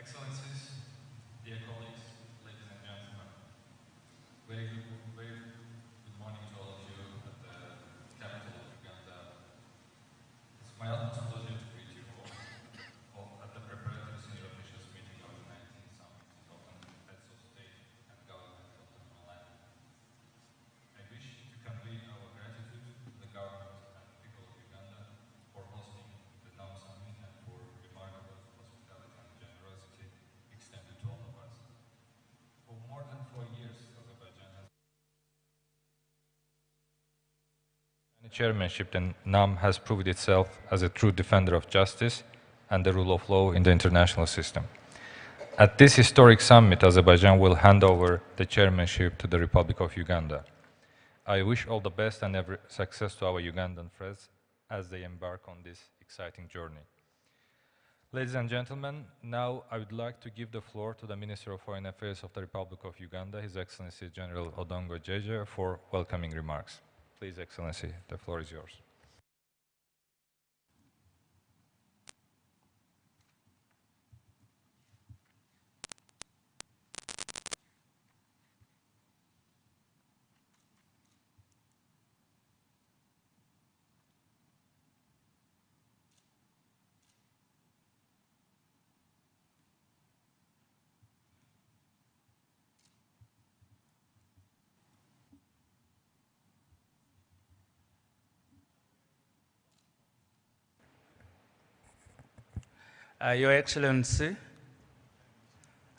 Excellencies, dear colleagues, ladies and gentlemen, very good morning to all of you at the capital of Uganda. It's my utmost pleasure to greet you all at the preparatory senior officials meeting of the 19th Summit of Heads of State and Government of the Plenary. I wish to convey our gratitude to the government and people of Uganda for hosting the NAM Summit and for remarkable hospitality and generosity extended to all of us. For more than 4 years, Azerbaijan has chairmanship, and NAM has proved itself as a true defender of justice and the rule of law in the international system. At this historic summit, Azerbaijan will hand over the chairmanship to the Republic of Uganda. I wish all the best and every success to our Ugandan friends as they embark on this exciting journey. Ladies and gentlemen, now I would like to give the floor to the Minister of Foreign Affairs of the Republic of Uganda, His Excellency General Odongo Jeje, for welcoming remarks. Please, Excellency, the floor is yours. Your Excellency,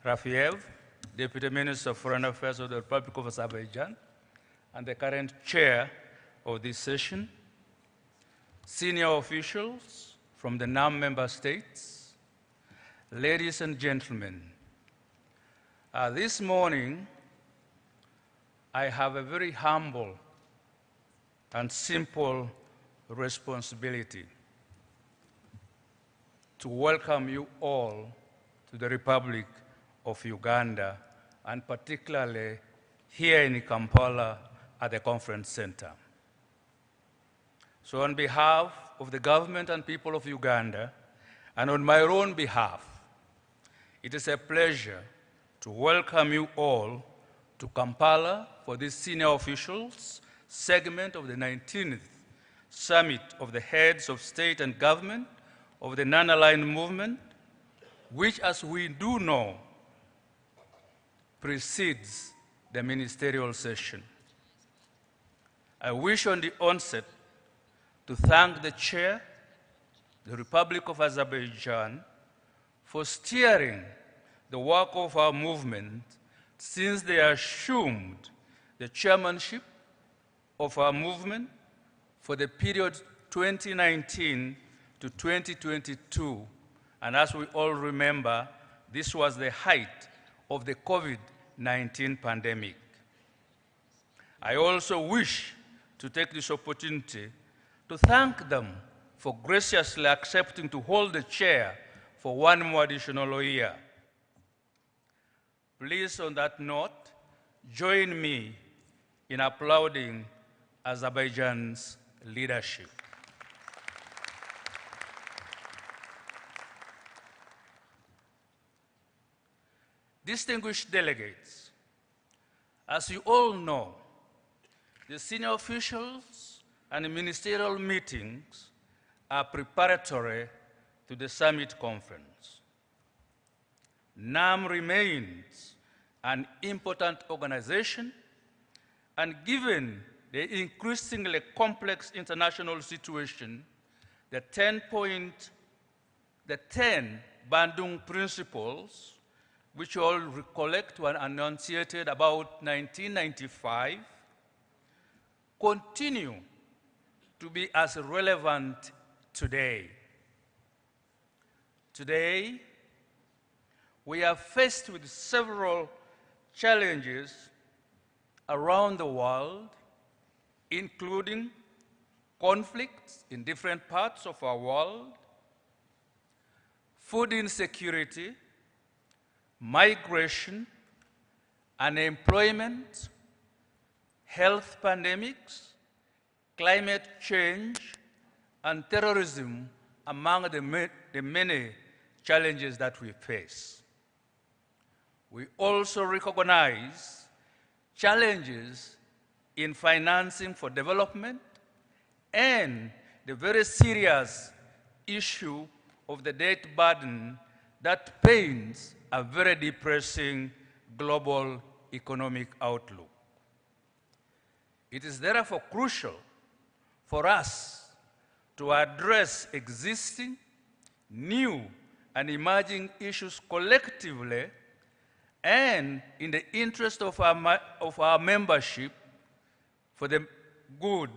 Rafiev, Deputy Minister of Foreign Affairs of the Republic of Azerbaijan, and the current chair of this session, senior officials from the NAM member states, ladies and gentlemen, this morning I have a very humble and simple responsibility to welcome you all to the Republic of Uganda, and particularly here in Kampala at the conference center. So on behalf of the government and people of Uganda, and on my own behalf, it is a pleasure to welcome you all to Kampala for this senior officials segment of the 19th Summit of the Heads of State and Government of the non-aligned movement, which, as we do know, precedes the ministerial session. I wish on the onset to thank the Chair, the Republic of Azerbaijan, for steering the work of our movement since they assumed the chairmanship of our movement for the period 2019 to 2022, and as we all remember, this was the height of the COVID-19 pandemic. I also wish to take this opportunity to thank them for graciously accepting to hold the chair for one more additional year. Please, on that note, join me in applauding Azerbaijan's leadership. Distinguished delegates, as you all know, the senior officials and ministerial meetings are preparatory to the summit conference. NAM remains an important organization, and given the increasingly complex international situation, the 10 Bandung principles, which you all recollect were enunciated about 1995, continue to be as relevant today. Today, we are faced with several challenges around the world, including conflicts in different parts of our world, food insecurity, migration, unemployment, health pandemics, climate change, and terrorism among the many challenges that we face. we also recognize challenges in financing for development and the very serious issue of the debt burden that paints a very depressing global economic outlook. It is therefore crucial for us to address existing, new, and emerging issues collectively and in the interest of our membership for the good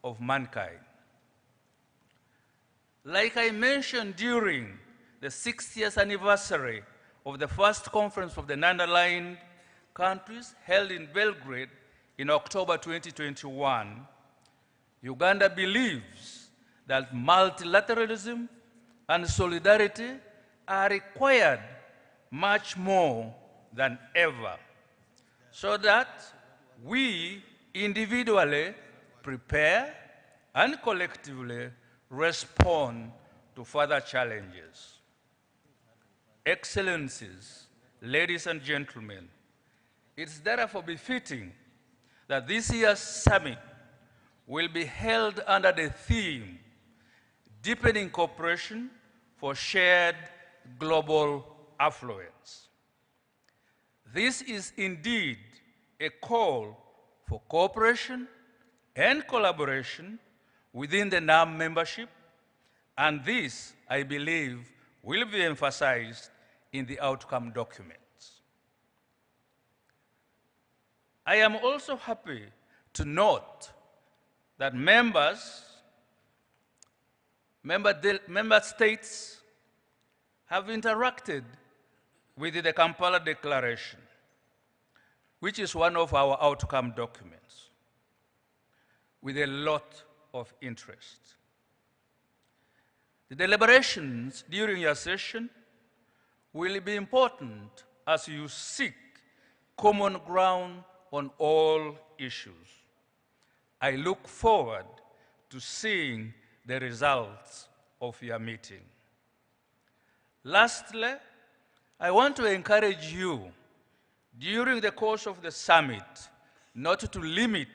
of mankind. Like I mentioned during the 60th anniversary of the first conference of the non-aligned countries held in Belgrade in October 2021, Uganda believes that multilateralism and solidarity are required much more than ever, so that we individually prepare and collectively respond to further challenges. Excellencies, ladies and gentlemen, it's therefore befitting that this year's summit will be held under the theme, Deepening Cooperation for Shared Global Affluence. This is indeed a call for cooperation and collaboration within the NAM membership, and this, I believe, will be emphasized in the outcome documents. I am also happy to note that member states have interacted with the Kampala Declaration, which is one of our outcome documents, with a lot of interest. The deliberations during your session will be important as you seek common ground on all issues. I look forward to seeing the results of your meeting. Lastly, I want to encourage you during the course of the summit not to limit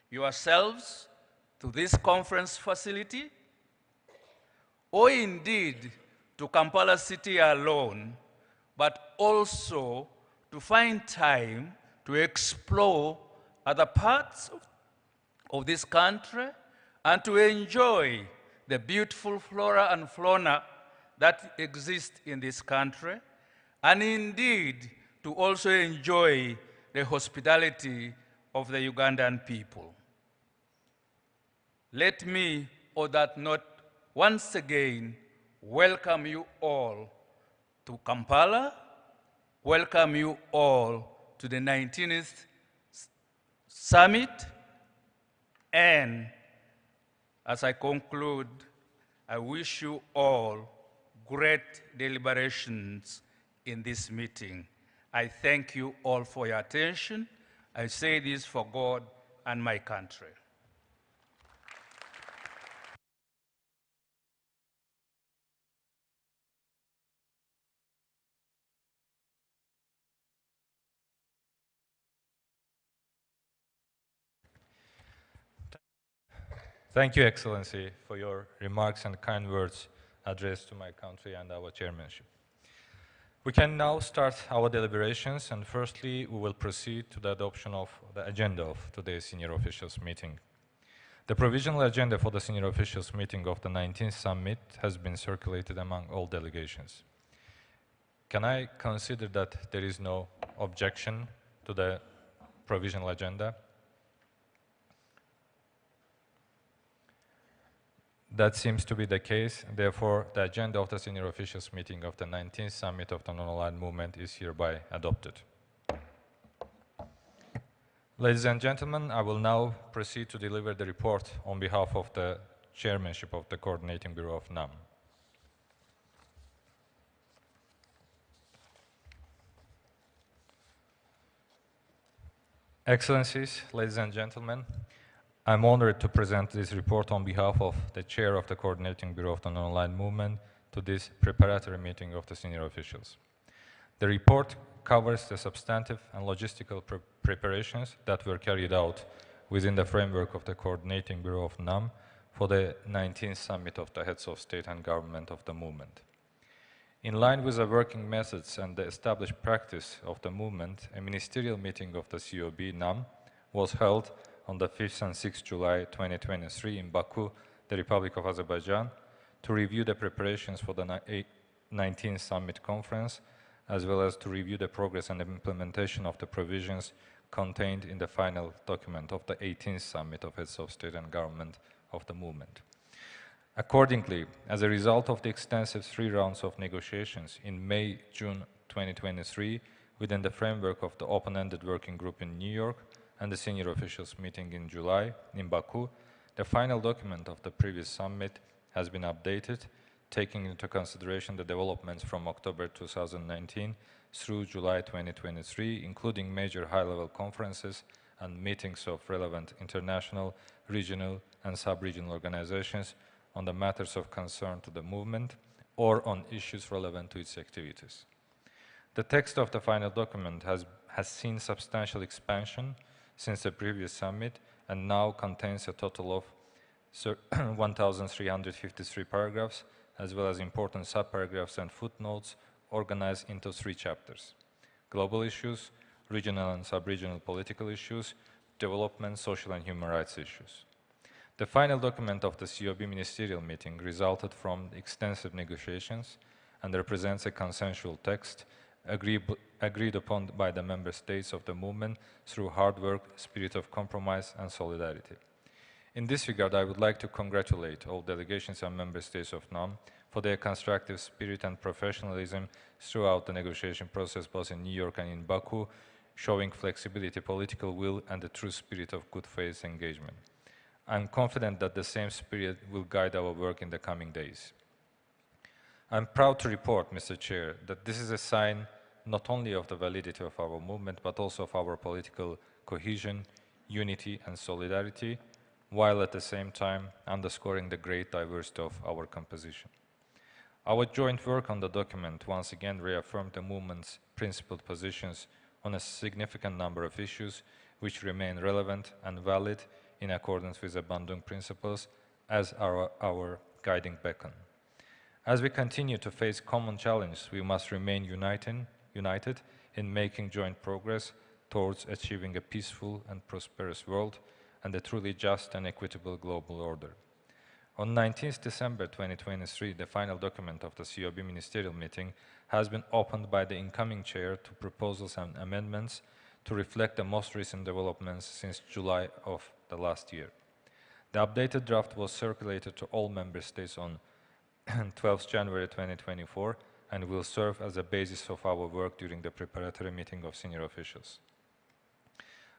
yourselves to this conference facility or indeed to Kampala City alone, but also to find time to explore other parts of this country and to enjoy the beautiful flora and fauna that exist in this country, and indeed to also enjoy the hospitality of the Ugandan people. Let me, on that note, once again welcome you all to Kampala, welcome you all to the 19th Summit, and as I conclude, I wish you all great deliberations in this meeting. I thank you all for your attention. I say this for God and my country. Thank you, Excellency, for your remarks and kind words addressed to my country and our chairmanship. We can now start our deliberations, and firstly, we will proceed to the adoption of the agenda of today's senior officials meeting. The provisional agenda for the senior officials meeting of the 19th Summit has been circulated among all delegations. Can I consider that there is no objection to the provisional agenda? That seems to be the case. Therefore, the agenda of the senior officials meeting of the 19th Summit of the Non-Aligned Movement is hereby adopted. Ladies and gentlemen, I will now proceed to deliver the report on behalf of the chairmanship of the Coordinating Bureau of NAM. Excellencies, ladies and gentlemen, I'm honored to present this report on behalf of the chair of the Coordinating Bureau of the Non-Aligned Movement to this preparatory meeting of the senior officials. The report covers the substantive and logistical preparations that were carried out within the framework of the Coordinating Bureau of NAM for the 19th Summit of the Heads of State and Government of the movement. In line with the working methods and the established practice of the movement, a ministerial meeting of the COB NAM was held on the 5th and 6th July 2023 in Baku, the Republic of Azerbaijan, to review the preparations for the 19th Summit Conference, as well as to review the progress and implementation of the provisions contained in the final document of the 18th Summit of Heads of State and Government of the movement. Accordingly, as a result of the extensive 3 rounds of negotiations in May, June 2023, within the framework of the open-ended working group in New York and the senior officials meeting in July in Baku, the final document of the previous summit has been updated, taking into consideration the developments from October 2019 through July 2023, including major high-level conferences and meetings of relevant international, regional, and sub-regional organizations on the matters of concern to the movement or on issues relevant to its activities. The text of the final document has seen substantial expansion since the previous summit and now contains a total of 1,353 paragraphs, as well as important subparagraphs and footnotes organized into 3 chapters: global issues, regional and sub-regional political issues, development, social and human rights issues. The final document of the COB ministerial meeting resulted from extensive negotiations and represents a consensual text agreed upon by the member states of the movement through hard work, spirit of compromise and solidarity. In this regard, I would like to congratulate all delegations and member states of NAM for their constructive spirit and professionalism throughout the negotiation process, both in New York and in Baku, showing flexibility, political will, and the true spirit of good faith engagement. I am confident that the same spirit will guide our work in the coming days. I am proud to report, Mr. Chair, that this is a sign not only of the validity of our movement, but also of our political cohesion, unity, and solidarity, while at the same time underscoring the great diversity of our composition. Our joint work on the document once again reaffirmed the movement's principled positions on a significant number of issues which remain relevant and valid in accordance with the Bandung principles as our guiding beacon. As we continue to face common challenges, we must remain united in making joint progress towards achieving a peaceful and prosperous world and a truly just and equitable global order. On 19th December 2023, the final document of the COB ministerial meeting has been opened by the incoming chair to proposals and amendments to reflect the most recent developments since July of the last year. The updated draft was circulated to all member states on 12th January 2024 and will serve as a basis of our work during the preparatory meeting of senior officials.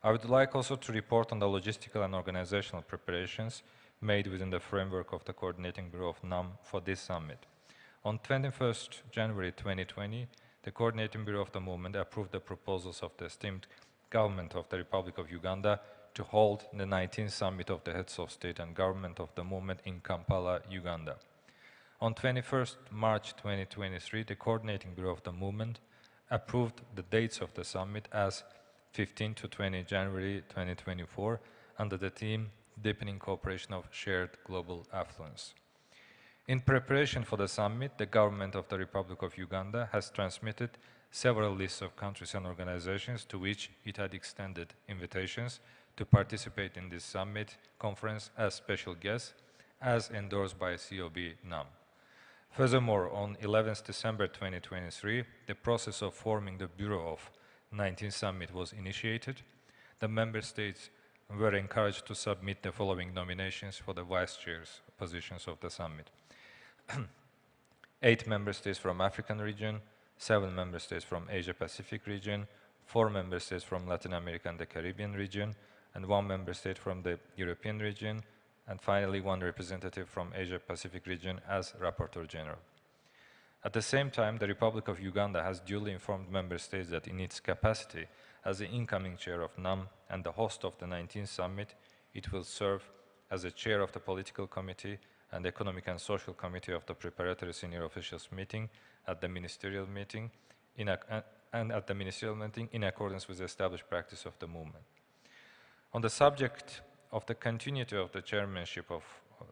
I would like also to report on the logistical and organizational preparations made within the framework of the Coordinating Bureau of NAM for this summit. On 21st January 2020, the Coordinating Bureau of the movement approved the proposals of the esteemed government of the Republic of Uganda to hold the 19th Summit of the Heads of State and Government of the movement in Kampala, Uganda. On 21st March 2023, the Coordinating Bureau of the movement approved the dates of the summit as 15 to 20 January 2024 under the theme Deepening Cooperation of Shared Global Affluence. In preparation for the summit, the government of the Republic of Uganda has transmitted several lists of countries and organizations to which it had extended invitations to participate in this summit conference as special guests, as endorsed by COB NAM. Furthermore, on 11th December 2023, the process of forming the Bureau of 19th Summit was initiated. The member states were encouraged to submit the following nominations for the vice chairs positions of the summit. 8 member states from African region, 7 member states from Asia Pacific region, 4 member states from Latin America and the Caribbean region, and 1 member state from the European region, and finally 1 representative from Asia Pacific region as Rapporteur General. At the same time, the Republic of Uganda has duly informed member states that in its capacity as the incoming chair of NAM and the host of the 19th Summit, it will serve as the chair of the Political Committee and Economic and Social Committee of the Preparatory Senior Officials meeting at the ministerial meeting, and at the ministerial meeting in accordance with the established practice of the movement. On the subject of the continuity of the chairmanship of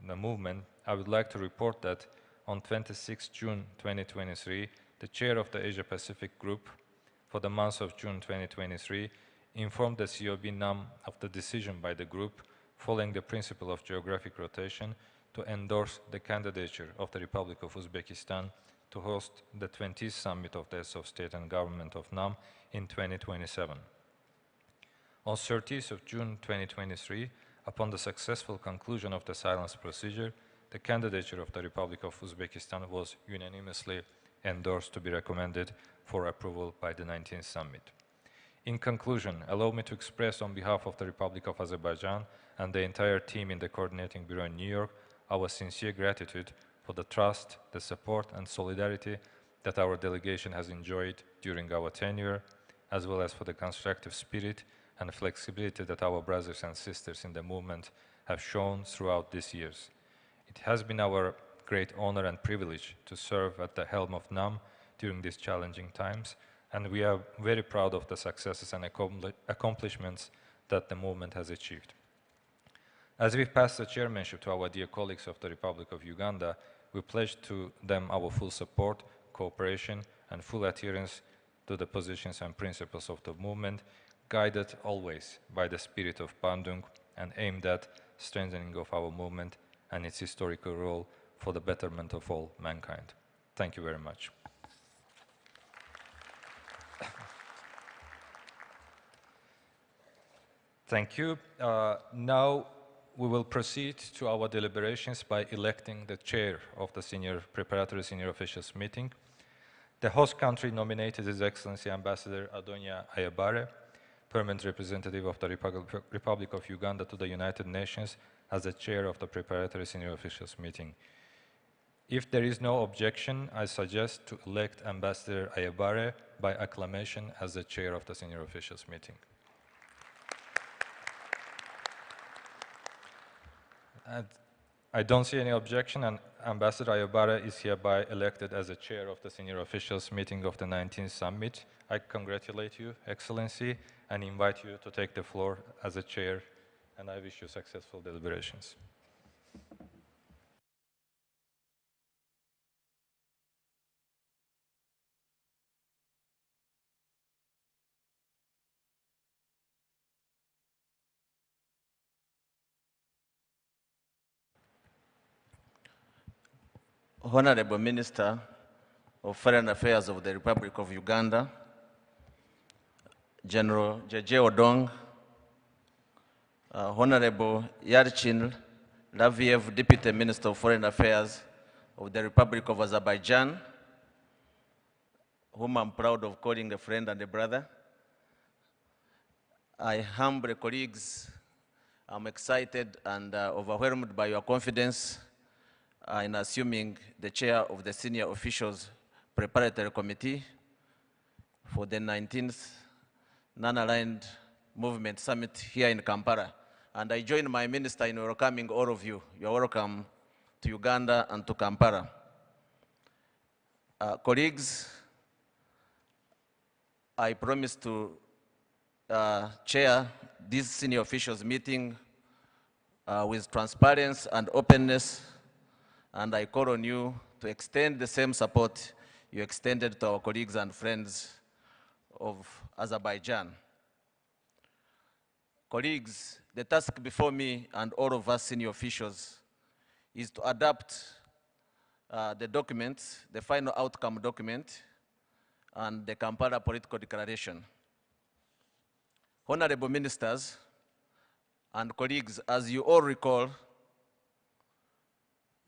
the movement, I would like to report that on 26 June 2023, the chair of the Asia-Pacific Group for the month of June 2023 informed the COB NAM of the decision by the group, following the principle of geographic rotation, to endorse the candidature of the Republic of Uzbekistan to host the 20th Summit of the Heads of State and Government of NAM in 2027. On 30th of June 2023, upon the successful conclusion of the silence procedure, the candidature of the Republic of Uzbekistan was unanimously endorsed to be recommended for approval by the 19th Summit. In conclusion, allow me to express on behalf of the Republic of Azerbaijan and the entire team in the Coordinating Bureau in New York our sincere gratitude for the trust, the support and solidarity that our delegation has enjoyed during our tenure, as well as for the constructive spirit and flexibility that our brothers and sisters in the movement have shown throughout these years. It has been our great honor and privilege to serve at the helm of NAM during these challenging times, and we are very proud of the successes and accomplishments that the movement has achieved. As we pass the chairmanship to our dear colleagues of the Republic of Uganda, we pledge to them our full support, cooperation, and full adherence to the positions and principles of the movement, guided always by the spirit of Bandung and aimed at strengthening of our movement and its historical role for the betterment of all mankind. Thank you very much. Thank you. Now we will proceed to our deliberations by electing the chair of the Preparatory Senior Officials Meeting. The host country nominated His Excellency Ambassador Adonia Ayabare, Permanent Representative of the Republic of Uganda to the United Nations, as the chair of the Preparatory Senior Officials Meeting. If there is no objection, I suggest to elect Ambassador Ayabare by acclamation as the chair of the Senior Officials Meeting. And I don't see any objection, and Ambassador Ayabare is hereby elected as the chair of the Senior Officials Meeting of the 19th Summit. I congratulate you, Excellency, and invite you to take the floor as a chair, and I wish you successful deliberations. Honorable Minister of Foreign Affairs of the Republic of Uganda, General Jeje Odong, Honorable Yarchin Laviev, Deputy Minister of Foreign Affairs of the Republic of Azerbaijan, whom I'm proud of calling a friend and a brother. I humble colleagues, I'm excited and overwhelmed by your confidence in assuming the chair of the Senior Officials Preparatory Committee for the 19th Non-Aligned Movement Summit here in Kampala. And I join my minister in welcoming all of you. You're welcome to Uganda and to Kampala. Colleagues, I promise to chair this Senior Officials meeting with transparency and openness, and I call on you to extend the same support you extended to our colleagues and friends of Azerbaijan. Colleagues, the task before me and all of us senior officials is to adapt the document, the final outcome document, and the Kampala Political Declaration. Honorable ministers and colleagues, as you all recall,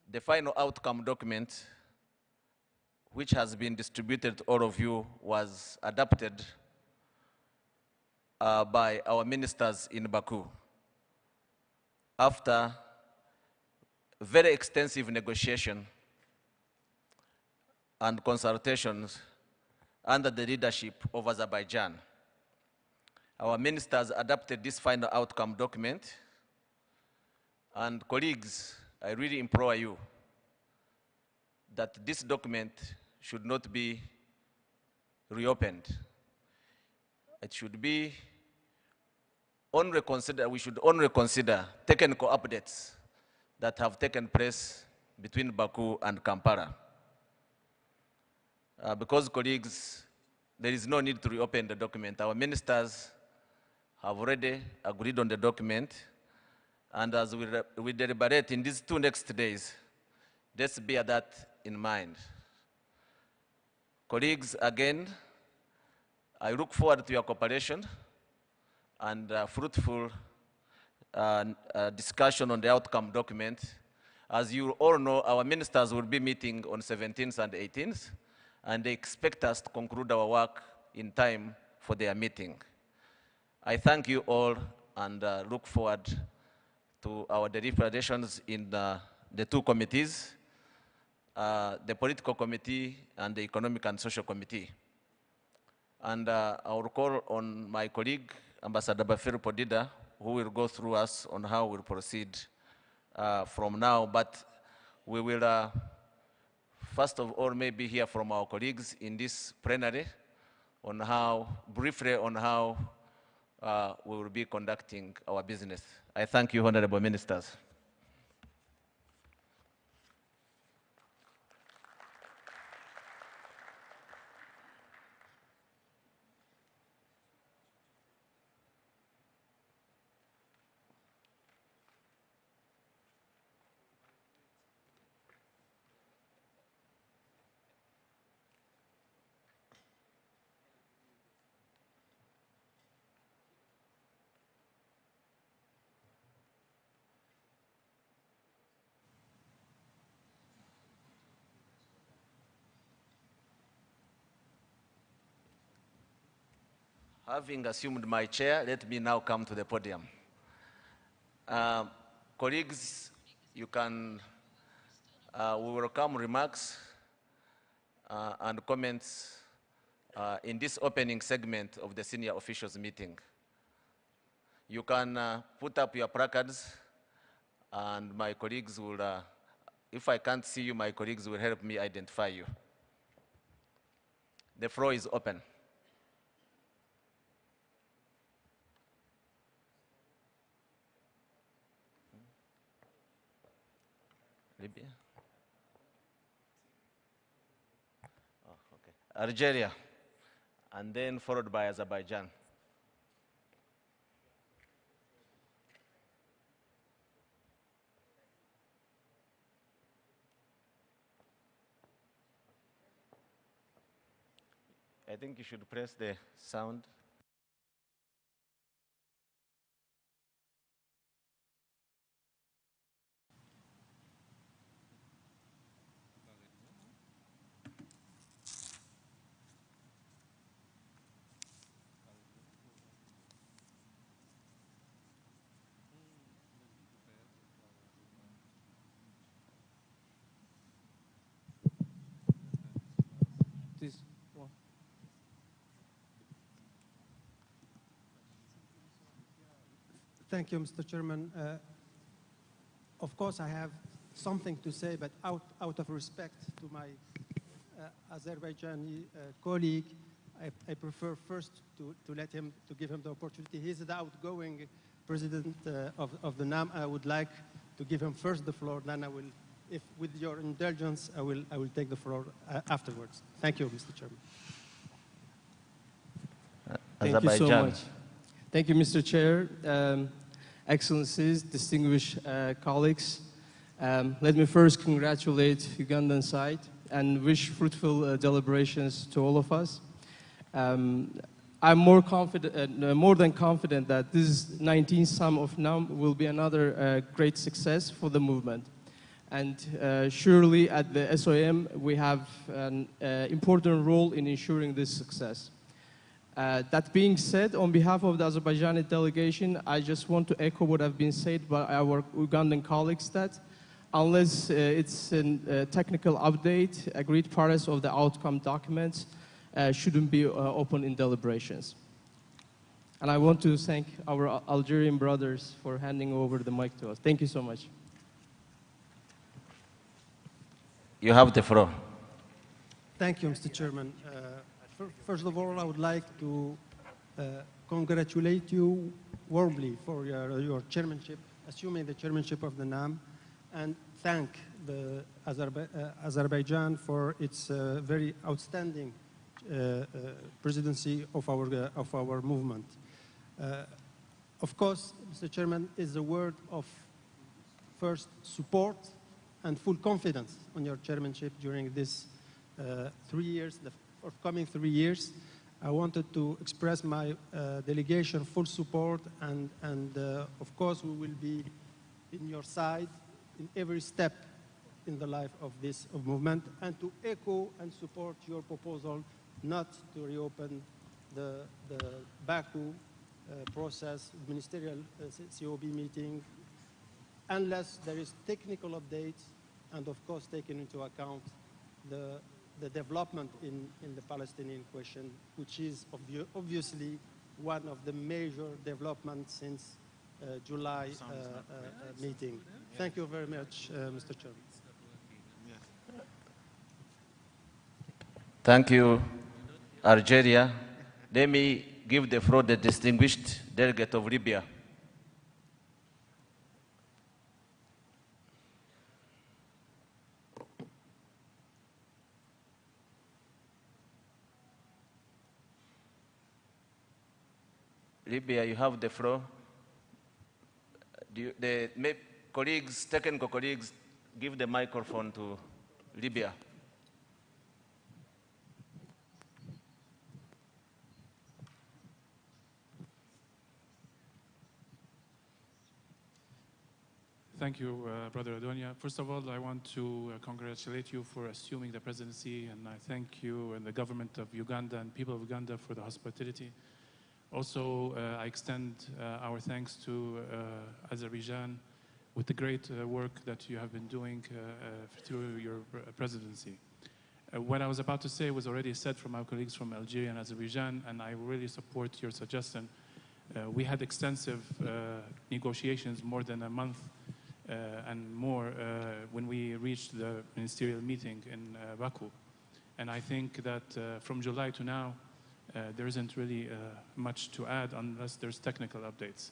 the final outcome document, which has been distributed to all of you, was adopted by our ministers in Baku after very extensive negotiation and consultations under the leadership of Azerbaijan. Our ministers adopted this final outcome document, and colleagues, I really implore you that this document should not be reopened. It should be we should only consider technical updates that have taken place between Baku and Kampala. Because, colleagues, there is no need to reopen the document. Our ministers have already agreed on the document, and as we deliberate in these 2 next days, let's bear that in mind. Colleagues, again, I look forward to your cooperation and fruitful discussion on the outcome document. As you all know, our ministers will be meeting on 17th and 18th, and they expect us to conclude our work in time for their meeting. I thank you all and look forward to our deliberations in the 2 committees, the Political Committee and the Economic and Social Committee. And I will call on my colleague, Ambassador Bafir Podida, who will go through us on how we'll proceed from now. But we will, first of all, maybe hear from our colleagues in this plenary on how, briefly on how we will be conducting our business. I thank you, Honorable Ministers. Having assumed my chair, let me now come to the podium. Colleagues, you can, we welcome remarks and comments in this opening segment of the senior officials meeting. You can put up your placards and my colleagues will, if I can't see you, my colleagues will help me identify you. The floor is open. Libya? Oh, okay. Algeria, and then followed by Azerbaijan. I think you should press the sound. This one. Thank you, Mr. Chairman. Of course, I have something to say, but out of respect to my Azerbaijani colleague, I prefer first to give him the opportunity. He's the outgoing president of the NAM. I would like to give him first the floor, then I will, if with your indulgence, I will take the floor afterwards. Thank you, Mr. Chairman. Thank you so much. Thank you, Mr. Chair, Excellencies, distinguished colleagues. Let me first congratulate Ugandan side and wish fruitful deliberations to all of us. I'm more than confident that this 19th Sum of NAM will be another great success for the movement. And surely at the SOM, we have an important role in ensuring this success. That being said, on behalf of the Azerbaijani delegation, I just want to echo what have been said by our Ugandan colleagues that unless it's a technical update, agreed parts of the outcome documents shouldn't be open in deliberations. And I want to thank our Algerian brothers for handing over the mic to us. Thank you so much. You have the floor. Thank you, Mr. Chairman. First of all, I would like to congratulate you warmly for your chairmanship, assuming the chairmanship of the NAM, and thank the Azerbaijan for its very outstanding presidency of our movement. Of course, Mr. Chairman, is a word of first support and full confidence on your chairmanship during this 3 years, the forthcoming 3 years. I wanted to express my delegation full support, and of course we will be in your side in every step in the life of this movement, and to echo and support your proposal not to reopen the Baku process, ministerial COB meeting, unless there is technical updates, and of course taking into account the development in the Palestinian question, which is obviously one of the major developments since July meeting. Thank you very much, Mr. Chairman. Thank you, Algeria. Let me give the floor to the distinguished delegate of Libya. Libya, you have the floor. Colleagues, technical colleagues, give the microphone to Libya. Thank you, Brother Adonia. First of all, I want to congratulate you for assuming the presidency, and I thank you and the government of Uganda and people of Uganda for the hospitality. Also, I extend our thanks to Azerbaijan with the great work that you have been doing through your presidency. What I was about to say was already said from our colleagues from Algeria and Azerbaijan, and I really support your suggestion. We had extensive negotiations, more than a month and more, when we reached the ministerial meeting in Baku. And I think that from July to now, there isn't really much to add unless there's technical updates.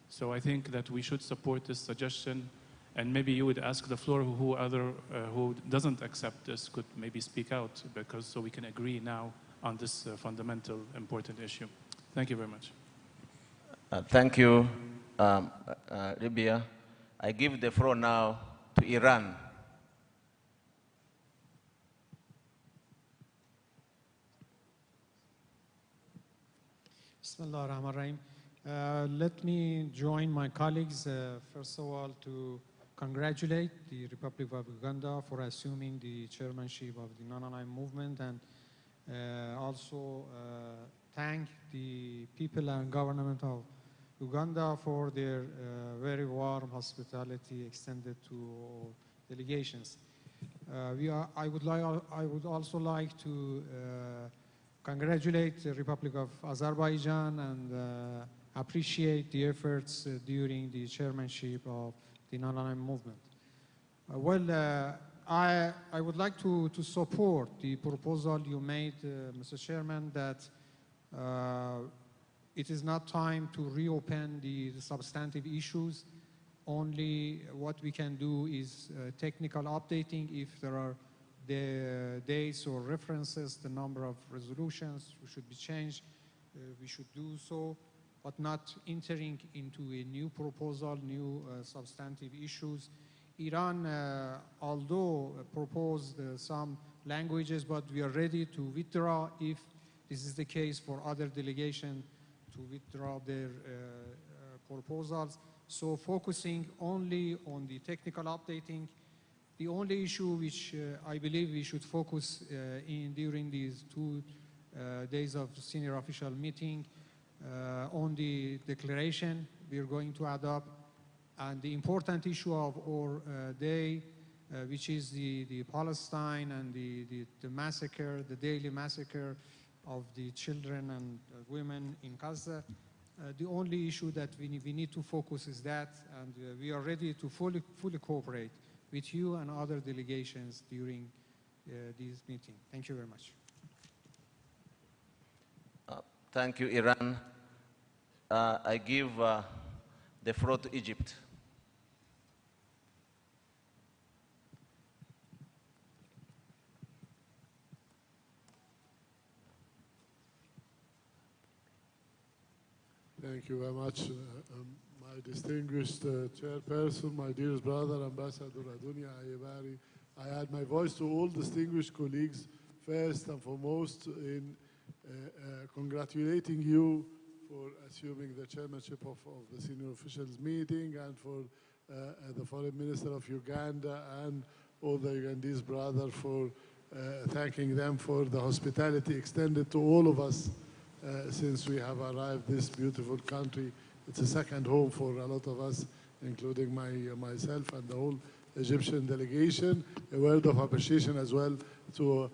So I think that we should support this suggestion, and maybe you would ask the floor who doesn't accept this could maybe speak out, because so we can agree now on this fundamental important issue. Thank you very much. Thank you, Libya. I give the floor now to Iran. Bismillah ar-Rahman ar-Rahim. Let me join my colleagues, first of all, to congratulate the Republic of Uganda for assuming the chairmanship of the non-aligned movement, and also thank the people and government of Uganda for their very warm hospitality extended to all delegations. I would also like to congratulate the Republic of Azerbaijan and appreciate the efforts during the chairmanship of the non-aligned movement. I would like to support the proposal you made, Mr. Chairman, that it is not time to reopen the substantive issues. Only what we can do is technical updating. If there are the dates or references, the number of resolutions should be changed, we should do so, but not entering into a new proposal, new substantive issues. Iran, although proposed some languages, but we are ready to withdraw if this is the case for other delegations to withdraw their proposals. So focusing only on the technical updating, the only issue which I believe we should focus in during these 2 days of senior official meeting on the declaration we are going to adopt, and the important issue of our day, which is the Palestine and the massacre, the daily massacre of the children and women in Gaza. The only issue that we need to focus is that, and we are ready to fully cooperate with you and other delegations during this meeting. Thank you very much. Thank you, Iran. I give the floor to Egypt. Thank you very much. My distinguished chairperson, my dearest brother, Ambassador Adonia Ayebari, I add my voice to all distinguished colleagues, first and foremost, in congratulating you for assuming the chairmanship of the senior officials meeting, and for the foreign minister of Uganda and all the Ugandese brothers for thanking them for the hospitality extended to all of us since we have arrived this beautiful country. It's a second home for a lot of us, including myself and the whole Egyptian delegation. A word of appreciation as well to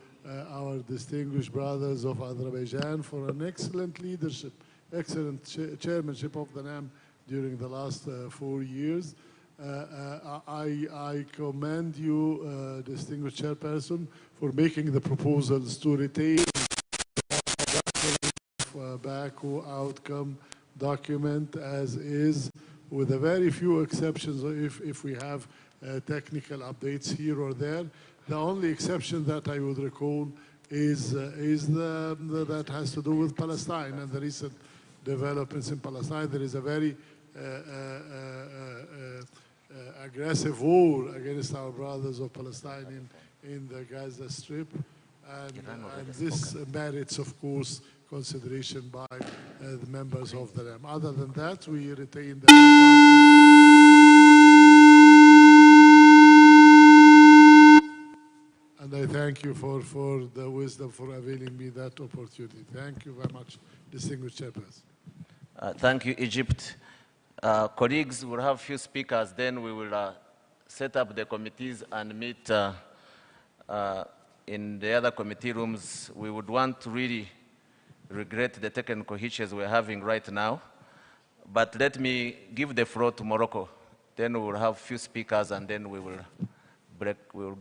our distinguished brothers of Azerbaijan for an excellent leadership, excellent chairmanship of the NAM during the last 4 years. I commend you, distinguished chairperson, for making the proposals to retain Baku outcome document as is, with a very few exceptions if we have technical updates here or there. The only exception that I would recall is that has to do with Palestine and the recent developments in Palestine. There is a very aggressive war against our brothers of Palestine in the Gaza Strip, and this merits, of course, consideration by the members of the NAM. Other than that, we retain the and I thank you for the wisdom for availing me that opportunity. Thank you very much, distinguished chairperson. Thank you, Egypt. Colleagues, we'll have a few speakers, then we will set up the committees and meet in the other committee rooms. We would want to really regret the technical hitches we're having right now, but let me give the floor to Morocco. Then we will have a few speakers, and then we will break. We'll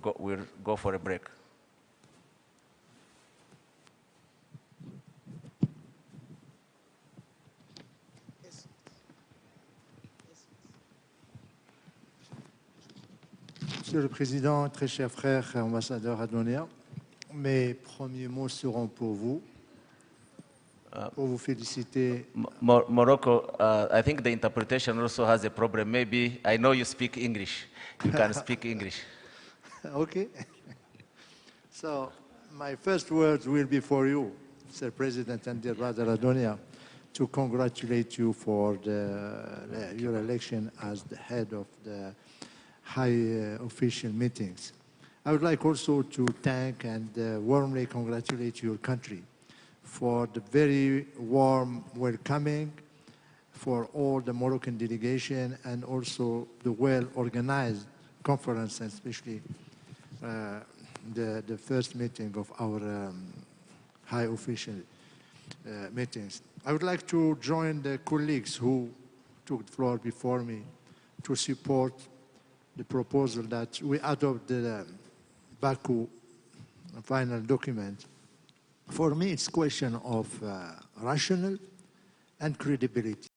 go for a break. Monsieur le Président, très cher frère, ambassadeur Adonia, mes premiers mots seront pour vous féliciter. Morocco, I think the interpretation also has a problem. Maybe, I know you speak English. You can speak English. Okay. So, my first words will be for you, Mr. President and dear brother Adonia, to congratulate you for your election as the head of the high official meetings. I would like also to thank and warmly congratulate your country for the very warm welcoming for all the Moroccan delegation, and also the well-organized conference, and especially the first meeting of our high official meetings. I would like to join the colleagues who took the floor before me to support the proposal that we adopt the Baku final document. For me, it's a question of rational and credibility.